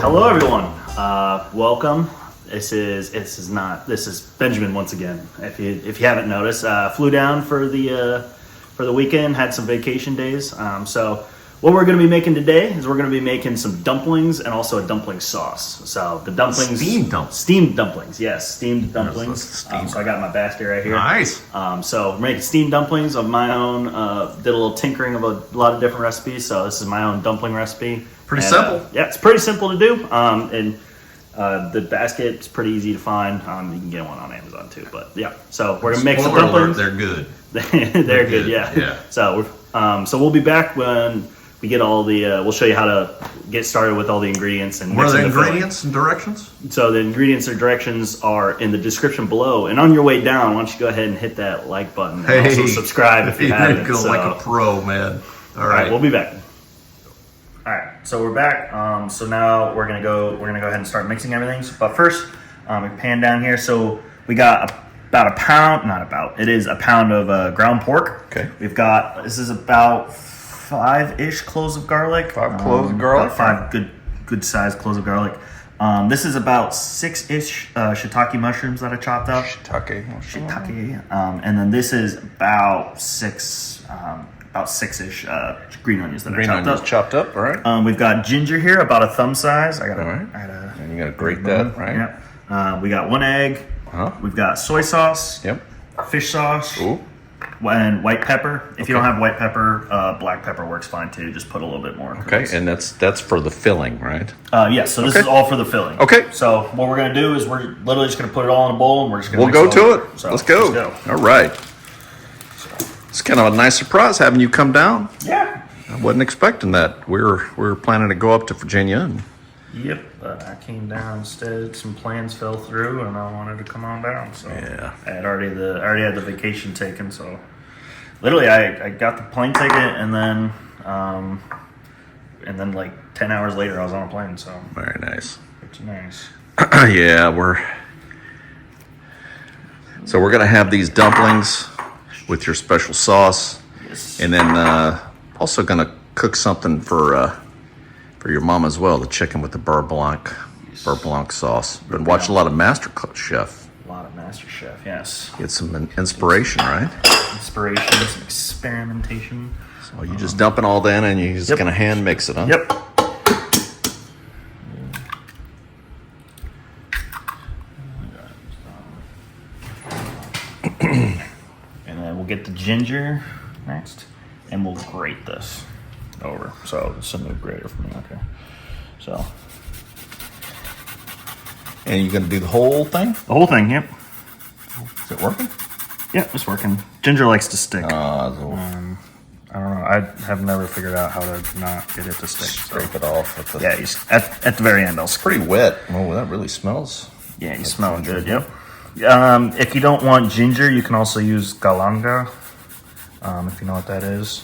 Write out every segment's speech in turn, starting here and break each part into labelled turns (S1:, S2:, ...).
S1: Hello, everyone. Welcome. This is Benjamin once again. If you haven't noticed, flew down for the weekend, had some vacation days. So what we're going to be making today is we're going to be making some dumplings and also a dumpling sauce. So the dumplings, steamed dumplings, yes, steamed dumplings. So I got my basket right here.
S2: Nice.
S1: So we're making steamed dumplings of my own. Did a little tinkering of a lot of different recipes. So this is my own dumpling recipe.
S2: Pretty simple.
S1: Yeah, it's pretty simple to do. The basket's pretty easy to find. You can get one on Amazon too. But yeah, so we're gonna make some dumplings.
S2: They're good.
S1: They're good. Yeah. So we'll be back when we get all the. We'll show you how to get started with all the ingredients and.
S2: What are the ingredients and directions?
S1: So the ingredients and directions are in the description below. And on your way down, why don't you go ahead and hit that like button and also subscribe if you haven't.
S2: Go like a pro, man.
S1: All right, we'll be back. All right, so we're back. So now we're gonna go ahead and start mixing everything. But first, we pan down here. So we got about a pound, it is a pound of ground pork.
S2: Okay.
S1: This is about 5-ish cloves of garlic.
S2: 5 cloves of garlic.
S1: About 5 good sized cloves of garlic. This is about 6-ish shiitake mushrooms that I chopped up. Shiitake. And then this is about 6-ish green onions that I
S2: chopped up. All right.
S1: We've got ginger here, about a thumb size.
S2: And you gotta grate that, right?
S1: Yep. We got 1 egg. We've got soy sauce.
S2: Yep.
S1: Fish sauce.
S2: Ooh.
S1: And white pepper. If you don't have white pepper, black pepper works fine too. Just put a little bit more.
S2: Okay, and that's for the filling, right?
S1: Yes. So this is all for the filling.
S2: Okay.
S1: So what we're gonna do is we're literally just gonna put it all in a bowl and we're just gonna.
S2: We'll go to it. So let's go. All right. It's kind of a nice surprise having you come down.
S1: Yeah.
S2: I wasn't expecting that. We were planning to go up to Virginia. And...
S1: Yep, but I came down instead. Some plans fell through, and I wanted to come on down. So
S2: yeah,
S1: I already had the vacation taken. So literally, I got the plane ticket, and then like 10 hours later, I was on a plane. So
S2: very nice.
S1: It's nice.
S2: Yeah, we're gonna have these dumplings with your special sauce,
S1: yes,
S2: and then also gonna cook something for your mom as well. The chicken with the beurre blanc sauce. Been watching a lot of Master Chef.
S1: A lot of Master Chef, yes.
S2: Get some inspiration, right?
S1: Inspiration, some experimentation.
S2: So you just dump it all in, and you're just gonna hand mix it, huh?
S1: Yep. And then we'll get the ginger next, and we'll grate this over. So it's a new grater for me. Okay. So.
S2: And you're gonna do the whole thing?
S1: The whole thing. Yep.
S2: Is it working?
S1: Yep, it's working. Ginger likes to stick.
S2: I
S1: don't know. I have never figured out how to not get it to stick.
S2: Scrape it off. With the...
S1: Yeah, at the very end,
S2: It's pretty wet. Oh, that really smells.
S1: Yeah, you smell good. Yep. If you don't want ginger, you can also use galanga. If you know what that is,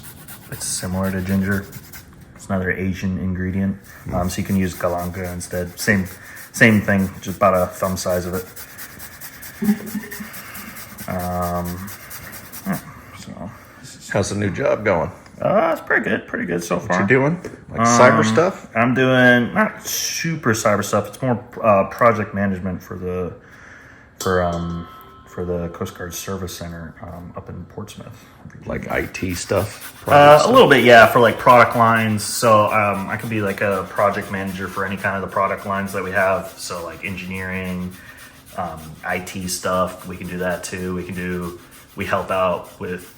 S1: it's similar to ginger. It's another Asian ingredient. So you can use galanga instead. Same thing, just about a thumb size of it. So
S2: how's the new job going?
S1: It's pretty good so far.
S2: What you doing? Like cyber stuff?
S1: I'm doing not super cyber stuff. It's more project management for the Coast Guard Service Center up in Portsmouth.
S2: Like IT stuff?
S1: A little bit, yeah, for like product lines. So I could be like a project manager for any kind of the product lines that we have. So like engineering, IT stuff, we can do that too. We help out with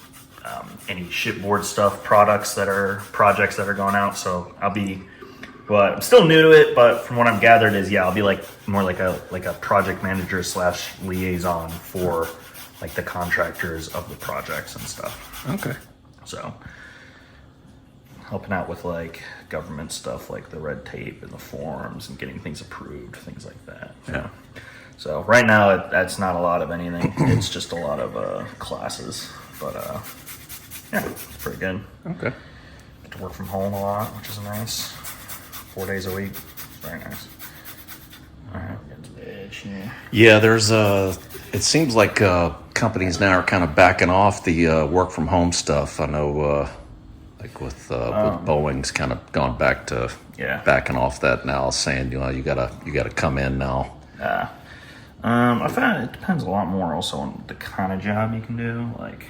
S1: any shipboard stuff, projects that are going out. So I'm still new to it, but from what I've gathered is, I'll be more like a project manager / liaison for like the contractors of the projects and stuff.
S2: Okay.
S1: So helping out with like government stuff, like the red tape and the forms and getting things approved, things like that.
S2: Yeah.
S1: So right now that's not a lot of anything. It's just a lot of classes, but it's pretty good.
S2: Okay.
S1: Get to work from home a lot, which is nice. 4 days a week. Very nice. All right, get to the edge here.
S2: Yeah, it seems like companies now are kind of backing off the work from home stuff. I know Like with Boeing's kind of gone back to backing off that now, saying you gotta come in now.
S1: I found it depends a lot more also on the kind of job you can do. Like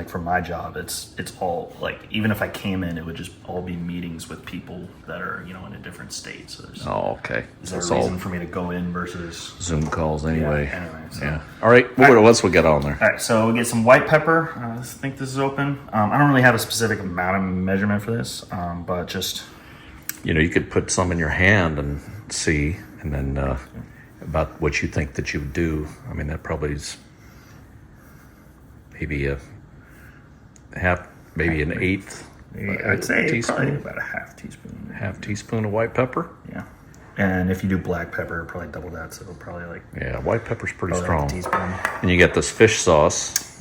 S1: for my job, it's all like, even if I came in, it would just all be meetings with people that are in a different state. So there's
S2: okay.
S1: Is there a reason for me to go in versus
S2: Zoom calls anyway?
S1: Yeah. Anyway, so.
S2: Yeah. All right. What else we got on there?
S1: All right. So we get some white pepper. I think this is open. I don't really have a specific amount of measurement for this, but just
S2: you could put some in your hand and see, and then about what you think that you would do. I mean, that probably is. Maybe an eighth.
S1: I'd say
S2: teaspoon.
S1: Probably about a half teaspoon.
S2: Half teaspoon of white pepper.
S1: Yeah, and if you do black pepper, probably double that. So probably
S2: white pepper's pretty strong.
S1: Like a teaspoon.
S2: And you get this fish sauce.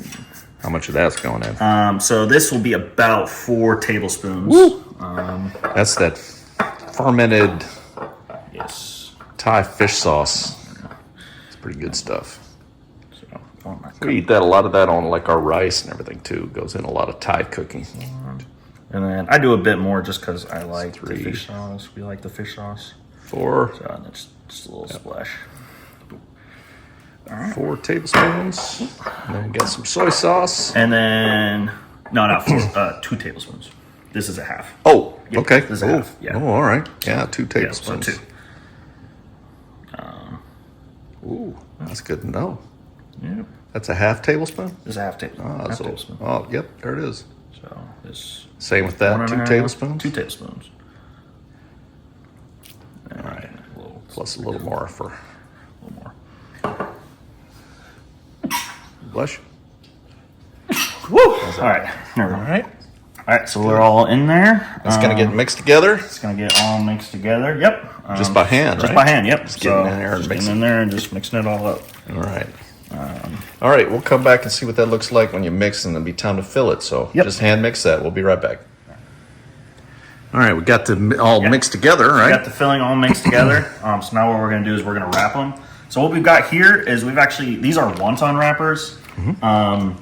S2: How much of that's going in?
S1: So this will be about 4 tablespoons.
S2: Woo! That's that fermented Thai fish sauce. It's pretty good stuff. We eat that, a lot of that on like our rice and everything too. Goes in a lot of Thai cooking.
S1: And then I do a bit more just because I like the fish sauce. We like the fish sauce.
S2: 4.
S1: So that's just a little splash.
S2: All right. 4 tablespoons. And then we got some soy sauce.
S1: And then, no, not 4, 2 tablespoons. This is a half.
S2: Oh, okay.
S1: This is a half. Yeah.
S2: Oh, all right. Yeah, 2 tablespoons.
S1: So 2.
S2: Ooh, that's good to know.
S1: Yep.
S2: That's a half tablespoon?
S1: This is a half tablespoon. Tablespoon.
S2: Oh, yep, there it is.
S1: So this.
S2: Same with that, 2 tablespoons?
S1: 2 tablespoons.
S2: All right. Plus a little more for.
S1: A little more.
S2: Blush.
S1: Woo! All right. All right, so we're all in there.
S2: It's going to get mixed together?
S1: It's going to get all mixed together. Yep.
S2: Just by hand,
S1: Just by hand, yep.
S2: Just getting in there and
S1: getting in there and just mixing it all up.
S2: All right. All right, we'll come back and see what that looks like when you mix, and it'll be time to fill it. So just hand mix that. We'll be right back. All right, we got the all mixed together, right?
S1: We got the filling all mixed together. So now what we're going to do is we're going to wrap them. So what we've got here is these are wonton wrappers. Mm-hmm.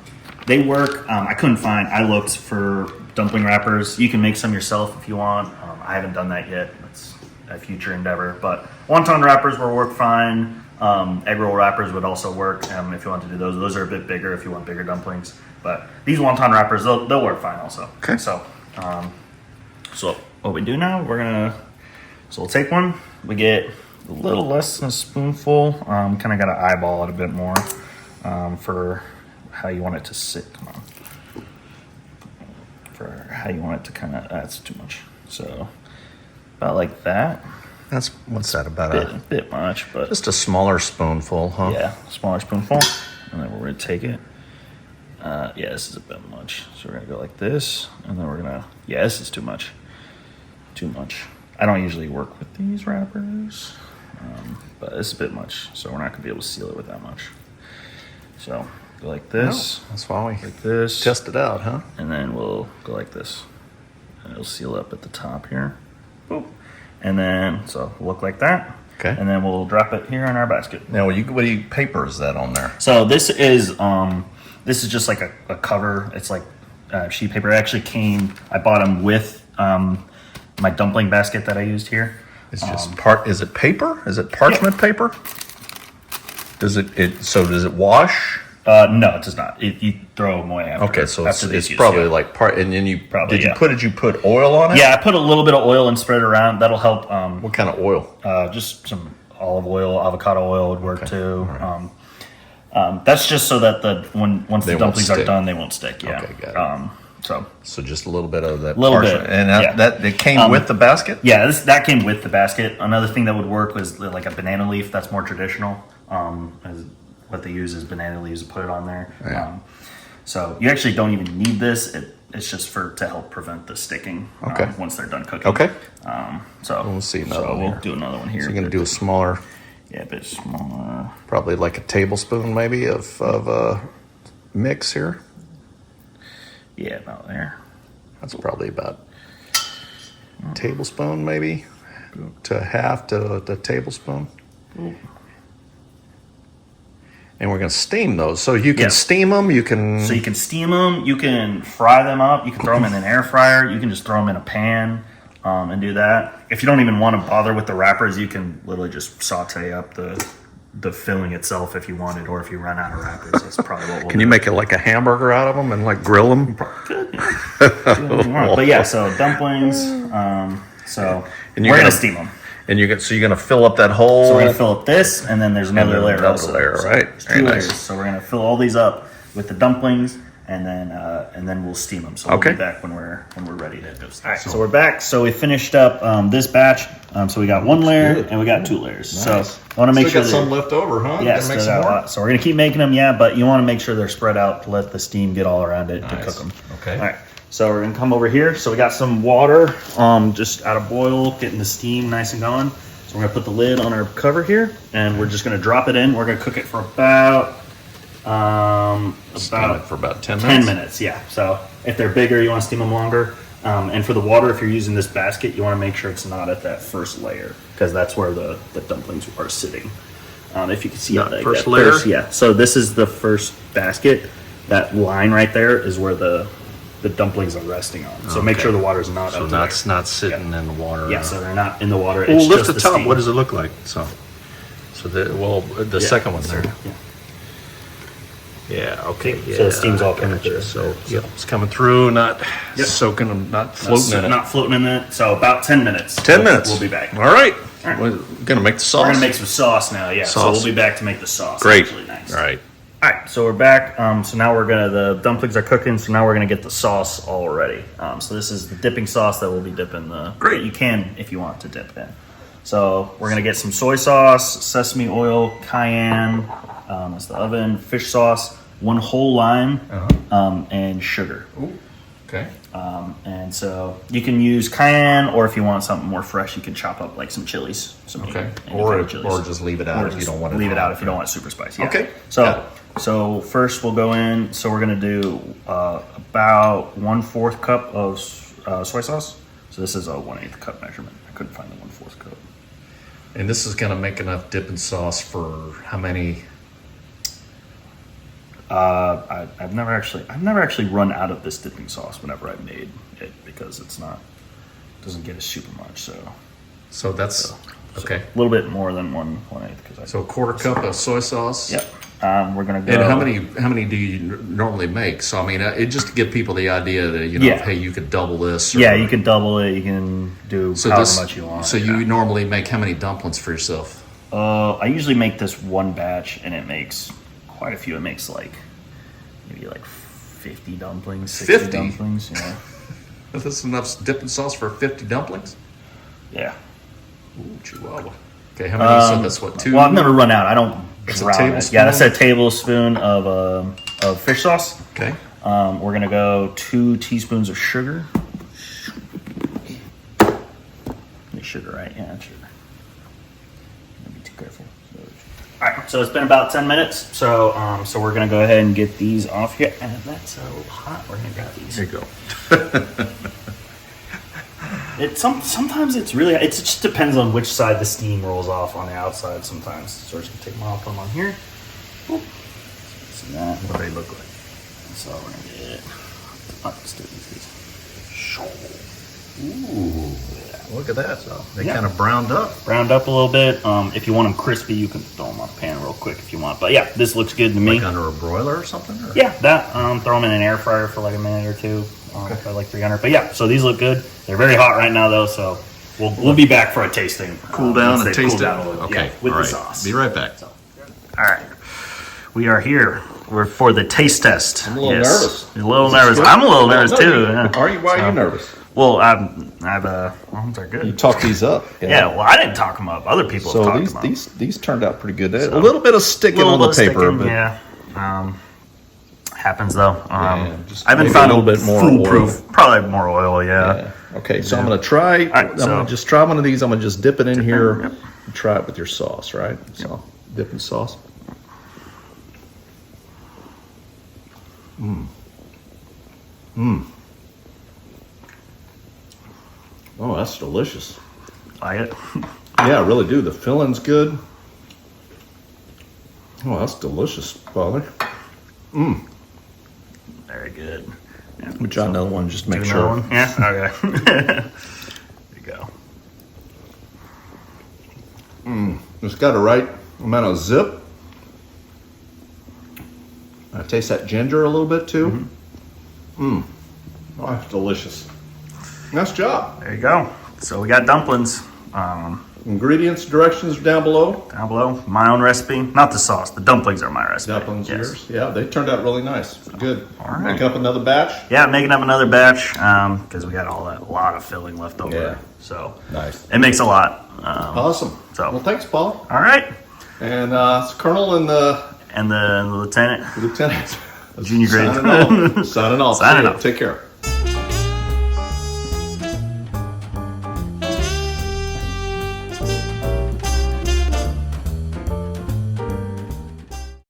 S1: They work. I couldn't find. I looked for dumpling wrappers. You can make some yourself if you want. I haven't done that yet. That's a future endeavor. But wonton wrappers will work fine. Egg roll wrappers would also work if you want to do those. Those are a bit bigger if you want bigger dumplings. But these wonton wrappers, they'll work fine also.
S2: Okay.
S1: So what we do now, we'll take one. We get a little less than a spoonful. Kind of got to eyeball it a bit more for how you want it to sit. Come on. For how you want it to that's too much. So about like that.
S2: What's that about?
S1: A bit much, but
S2: just a smaller spoonful, huh?
S1: Yeah, smaller spoonful. And then we're gonna take it. This is a bit much. So we're gonna go like this, and then we're gonna. This is too much. Too much. I don't usually work with these wrappers, but it's a bit much. So we're not gonna be able to seal it with that much. So go like this.
S2: No, that's why we
S1: like this.
S2: Test it out, huh?
S1: And then we'll go like this, and it'll seal up at the top here. Boop. And then, so look like that.
S2: Okay.
S1: And then we'll drop it here in our basket.
S2: Now, what paper is that on there?
S1: So this is just like a cover. It's like sheet paper. It actually I bought them with my dumpling basket that I used here.
S2: It's just is it paper? Is it parchment paper? Does it wash?
S1: No, it does not. You throw them away after.
S2: Okay, so
S1: after
S2: it's probably like part. And then you did you put oil on it?
S1: Yeah, I put a little bit of oil and spread it around. That'll help.
S2: What kind of oil?
S1: Just some olive oil, avocado oil would work too.
S2: Right.
S1: That's just so that once the dumplings are done, they won't stick. Yeah.
S2: Okay, got it.
S1: So
S2: just a little bit of that.
S1: Little bit,
S2: and that it came with the basket.
S1: Yeah, that came with the basket. Another thing that would work was like a banana leaf. That's more traditional. What they use is banana leaves to put it on there.
S2: Yeah.
S1: So you actually don't even need this. It's just to help prevent the sticking.
S2: Okay.
S1: Once they're done cooking.
S2: Okay.
S1: So
S2: we'll see another one.
S1: We'll do another one here.
S2: So you're gonna do a smaller.
S1: Yeah, a bit smaller.
S2: Probably like a tablespoon, maybe of mix here.
S1: Yeah, about there.
S2: That's probably about a tablespoon, maybe to half to the tablespoon. And we're going to steam those. So you can steam them, you can...
S1: So you can steam them, you can fry them up, you can throw them in an air fryer, you can just throw them in a pan and do that. If you don't even want to bother with the wrappers, you can literally just saute up the filling itself if you wanted, or if you run out of wrappers, that's probably what we'll
S2: Can you make it like a hamburger out of them and like grill them?
S1: Good, yeah. But yeah, so dumplings, so we're going to steam them.
S2: And you're going to fill up that whole...
S1: So we're going to fill up this, and then there's another layer.
S2: Another layer, right?
S1: Two layers. So we're going to fill all these up with the dumplings, and then we'll steam them. So we'll be back when we're ready to go. All right, so we're back. So we finished up this batch. So we got one layer and we got 2 layers. Nice. So I want to make sure
S2: got some left over, huh?
S1: Yeah, make some more? So we're going to keep making them, but you want to make sure they're spread out to let the steam get all around it to cook them.
S2: Okay.
S1: All right. So we're going to come over here. So we got some water just out of boil, getting the steam nice and going. So we're going to put the lid on our cover here, and we're just going to drop it in. We're going to cook it for about
S2: 10 minutes.
S1: 10 minutes, yeah. So if they're bigger, you want to steam them longer. And for the water, if you're using this basket, you want to make sure it's not at that first layer, because that's where the dumplings are sitting. If you can see that
S2: first layer?
S1: So this is the first basket. That line right there is where the dumplings are resting on. So make sure the water's not up there.
S2: So not sitting in the water.
S1: Yeah, so they're not in the water.
S2: Well,
S1: it's
S2: lift
S1: just
S2: the top.
S1: steam.
S2: What does it look like? So the second one's there. Yeah, okay.
S1: So the steam's all coming through.
S2: So it's coming through, not soaking them, not floating in it.
S1: Not floating in it. So about 10 minutes.
S2: 10 minutes.
S1: We'll be back.
S2: All right. We're going to make the sauce.
S1: We're going to make some sauce now,
S2: Sauce.
S1: So we'll be back to make the sauce.
S2: Great.
S1: Actually, nice.
S2: All right.
S1: All right, so we're back. So now the dumplings are cooking, so now we're going to get the sauce all ready. So this is the dipping sauce that we'll be dipping
S2: Great.
S1: You can, if you want to dip in. So we're going to get some soy sauce, sesame oil, cayenne, that's the oven, fish sauce, 1 whole lime, and sugar.
S2: Ooh. Okay.
S1: And so you can use cayenne, or if you want something more fresh, you can chop up like some chilies.
S2: Or just leave it out if you don't want it.
S1: Leave it out if you don't want it super spicy. Yeah.
S2: Okay.
S1: So first we'll go in. So we're gonna do about 1/4 cup of soy sauce. So this is a 1/8 cup measurement. I couldn't find the 1/4 cup.
S2: And this is gonna make enough dipping sauce for how many?
S1: I've never actually run out of this dipping sauce whenever I made it, because it doesn't get us super much.
S2: So that's okay.
S1: A little bit more than 1/8.
S2: So 1/4 cup of soy sauce.
S1: Yep. We're gonna go.
S2: And how many do you normally make? So I mean, it just to give people the idea that hey, you could double this.
S1: Yeah, you can double it. You can do however much you want.
S2: So you normally make how many dumplings for yourself?
S1: I usually make this one batch, and it makes quite a few. It makes maybe 50 dumplings, 60 dumplings. Yeah.
S2: That's enough dipping sauce for 50 dumplings?
S1: Yeah.
S2: Ooh, chihuahua. Okay, how many? So that's what, 2?
S1: Well, I've never run out. I don't drown it. Yeah, that's a tablespoon of fish sauce.
S2: Okay.
S1: We're gonna go 2 teaspoons of sugar. Sugar, right? Yeah, sugar. Don't be too careful. All right, so it's been about 10 minutes. So we're gonna go ahead and get these off here. And if that's a little hot, we're gonna grab these.
S2: There you go.
S1: Sometimes it's really. It just depends on which side the steam rolls off on the outside. Sometimes, so we're just gonna take them off, put them on here. Oop. See that? What do they look like? So we're gonna get. Let's do these.
S2: Ooh. Look at that. So they kind of browned up.
S1: Browned up a little bit. If you want them crispy, you can throw them on the pan real quick if you want. But yeah, this looks good to me.
S2: Like under a broiler or something? Or?
S1: Yeah, that. Throw them in an air fryer for like a minute or two. For like 300. But yeah, so these look good. They're very hot right now though, so we'll be back for a tasting.
S2: Cool down and taste it.
S1: Okay, with the sauce.
S2: Be right back.
S1: So, all right, we are here. We're for the taste test.
S2: I'm a little nervous.
S1: You're a little nervous. I'm a little nervous too. Yeah.
S2: Are you? Why are you nervous?
S1: Well, arms are good.
S2: You talked these up.
S1: Yeah. Well, I didn't talk them up. Other people have talked them up.
S2: These turned out pretty good. A little bit of sticking on the paper.
S1: But yeah. Happens though. I
S2: haven't found a little bit more
S1: foolproof. Probably more oil. Yeah.
S2: Okay, so I'm gonna try. I'm gonna just try one of these. I'm gonna just dip it in here. And try it with your sauce, right? So dipping sauce. Oh, that's delicious.
S1: Like it?
S2: Yeah, I really do. The filling's good. Oh, that's delicious, Father.
S1: Very good. Yeah.
S2: We'll try another one just to make
S1: Do
S2: sure.
S1: another one? Yeah. Okay. There you go.
S2: It's got the right amount of zip. I taste that ginger a little bit too. Oh, that's delicious. Nice job.
S1: There you go. So we got dumplings.
S2: Ingredients, directions down below.
S1: Down below, my own recipe. Not the sauce. The dumplings are my recipe.
S2: Dumplings
S1: Yes.
S2: yours. Yeah, they turned out really nice. Good.
S1: All right.
S2: Make up another batch.
S1: Yeah, making up another batch because we got a lot of filling left over.
S2: Yeah.
S1: So
S2: Nice.
S1: it makes a lot.
S2: Awesome.
S1: So-
S2: Well, thanks, Paul.
S1: All right.
S2: And it's Colonel and the
S1: And the lieutenant.
S2: lieutenant.
S1: Junior grade.
S2: Signing off. Signing off.
S1: Signing
S2: See ya.
S1: off.
S2: Take care.